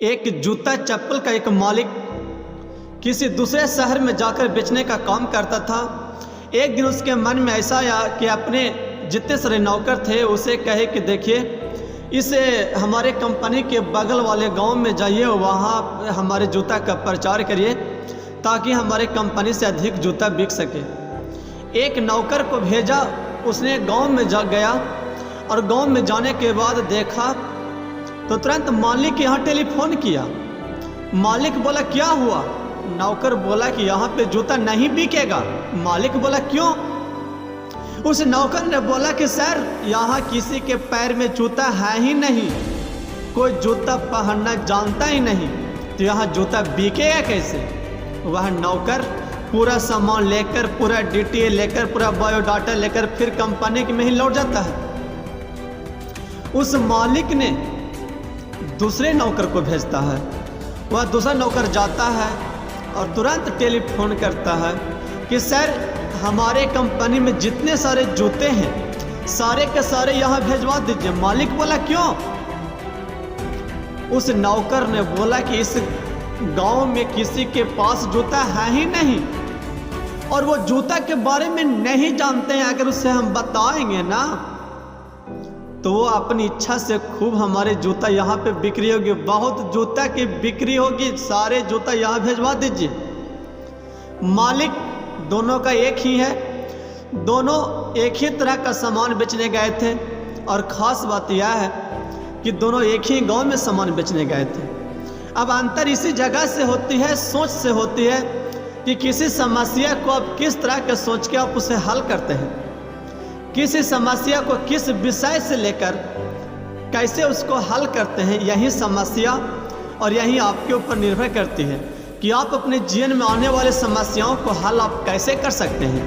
एक जूता चप्पल का एक मालिक किसी दूसरे शहर में जाकर बेचने का काम करता था। एक दिन उसके मन में ऐसा आया कि अपने जितने सारे नौकर थे उसे कहे कि देखिए, इसे हमारे कंपनी के बगल वाले गांव में जाइए, वहाँ हमारे जूता का प्रचार करिए ताकि हमारे कंपनी से अधिक जूता बिक सके। एक नौकर को भेजा, उसने गांव में गया और गांव में जाने के बाद देखा तो तुरंत मालिक के यहाँ टेलीफोन किया। मालिक बोला क्या हुआ? नौकर बोला कि यहाँ पे जूता नहीं बिकेगा। मालिक बोला क्यों? उस नौकर ने बोला कि सर, यहाँ किसी के पैर में जूता है ही नहीं, कोई जूता पहनना जानता ही नहीं, तो यहाँ जूता बिकेगा कैसे? वह नौकर पूरा सामान लेकर, पूरा डिटेल लेकर, पूरा बायोडाटा लेकर फिर कंपनी में ही लौट जाता है। उस मालिक ने दूसरे नौकर को भेजता है। वह दूसरा नौकर जाता है और तुरंत टेलीफोन करता है कि सर, हमारे कंपनी में जितने सारे जूते हैं सारे के सारे यहाँ भेजवा दीजिए। मालिक बोला क्यों? उस नौकर ने बोला कि इस गांव में किसी के पास जूता है ही नहीं और वो जूता के बारे में नहीं जानते हैं। अगर उससे हम बताएंगे ना तो वो अपनी इच्छा से खूब हमारे जूता यहाँ पे बिक्री होगी, बहुत जूता की बिक्री होगी, सारे जूता यहाँ भेजवा दीजिए। मालिक दोनों का एक ही है, दोनों एक ही तरह का सामान बेचने गए थे और ख़ास बात यह है कि दोनों एक ही गांव में सामान बेचने गए थे। अब अंतर इसी जगह से होती है, सोच से होती है कि किसी समस्या को आप किस तरह के सोच के आप उसे हल करते हैं, किसी समस्या को किस विषय से लेकर कैसे उसको हल करते हैं। यही समस्या और यही आपके ऊपर निर्भर करती है कि आप अपने जीवन में आने वाले समस्याओं को हल आप कैसे कर सकते हैं।